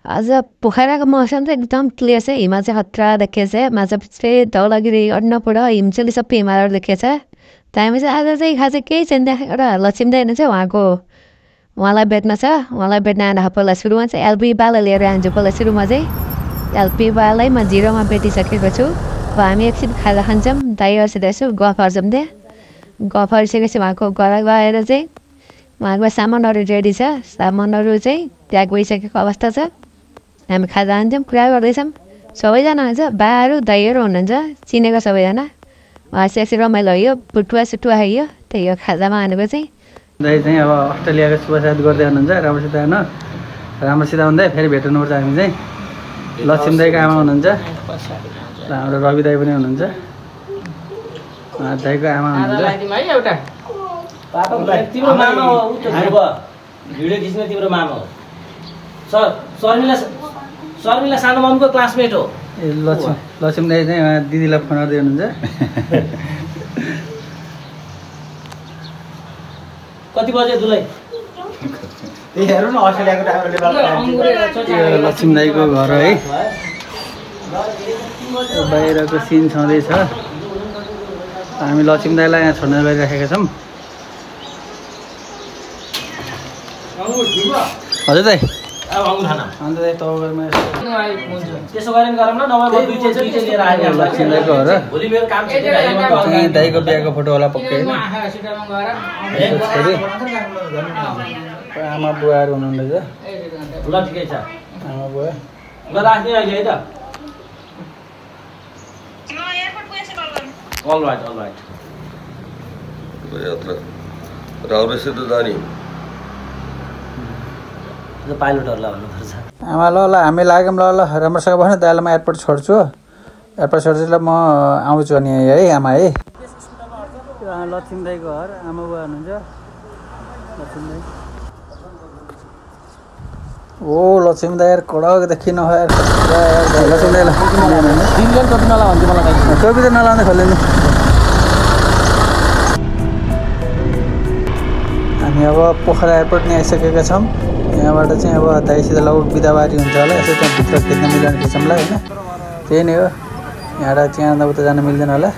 आज पोखराको मौसम चाहिँ एकदम क्लियर छ हिमाल चाहिँ खतरा देखिएछ माछापिच्छे धौलागिरी अन्नपूर्ण हिमचेली सबै हिमालहरू देखिएछ हामी चाहिँ आज चाहिँ खासै केही छैन त्यहाँ एउटा लक्ष्मीदाइ चाहिँ उहाँलाई बेच्न छ उहाँलाई बेच्न आएर पहिला सुरुमा चाहिँ एलपी बाला लिएर आउँछु पहिला सुरुमा चाहिँ एलपी बालाई म 0 मा बेटिसकेको छु अब हामी एकछिन खाजा खान्छौँ दाइहरूसित यसो गफ गर्छौँ त्यहाँ गफ गरिसकेपछि उहाँको घर गएर चाहिँ उहाँको सामानहरू रेडी छ सामानहरू चाहिँ त्याग गइसकेको अवस्था छ हामी खाजा खान्छौँ कुरा गर्दैछौँ सबैजना हुन्छ बाहरू दाइहरू हुनुहुन्छ चिनेको सबैजना उहाँसित एकछिन रमाइलो हो बुटुवा सुटुवा खाइयो त्यही हो खाजामा हानेको चाहिँ दाइ चाहिँ अब अस्ट्रेलियाको शुभसाथ गर्दै हुनुहुन्छ राम्रोसित हेर्नु राम्रोसित हुँदै फेरि भेट्नुपर्छ हामी चाहिँ लक्ष्मी दाइको आमा हुनुहुन्छ र हाम्रो रवि दाइ पनि हुनुहुन्छ दाइको आमा हुनुहुन्छ तिम्रो मामा हो भिडियो खिच्ने तिम्रो मामा हो शर्मिला सानो मामको क्लासमेट हो ए लक्ष्मी दाइ चाहिँ उहाँ दिदीलाई फोन गर्दै हुनुहुन्छ कति बजे दुलै लक्ष्मी दाइको घर है बाहिरको सिन छँदैछ हामी लक्ष्मी दाइलाई यहाँ छोड्न गइराखेका छौँ हजुर दाइ अन्त दाइ त्यसो गरेर गरौँ न नभए दुईटै लिएर आए लक्ष्मी दाइको घर भोलि मेरो काम छ दाइको बिहाको फोटो होला पक्कै होइन आमा बुवाहरू हुनुहुँदैछ ल ठिकै छ आमा बुवा ल राख्ने अहिले है त अलराइट यात्रा राम्रोसित जाने पाइलटहरूलाई भन्नुपर्छ आमा ल हामी लाग्यौँ ल राम्रोसँग भन्यो दाइलाई म एयरपोर्ट छोड्छु छोड्छु ल म आउँछु अनि है आमा है लक्ष्मी दाइको घर आमा बुवा हुनुहुन्छ लक्ष्मी दाइ ओ लक्ष्मी दाइ यार कडकदेखि नखाएर लक्ष्मी दाइलाई दिनले टोपी नला भन्थ्यो मलाई टोपी त नलाउँदै खोल्नु हामी अब पोखरा एयरपोर्ट नै आइसकेका छौँ यहाँबाट चाहिँ अब दाइसित लगभग बिदाबारी हुन्छ होला यसो त्यहाँभित्र खिच्न मिल्दैन खिचौँला होइन त्यही नै हो यहाँबाट चाहिँ उता जान मिल्दैन होला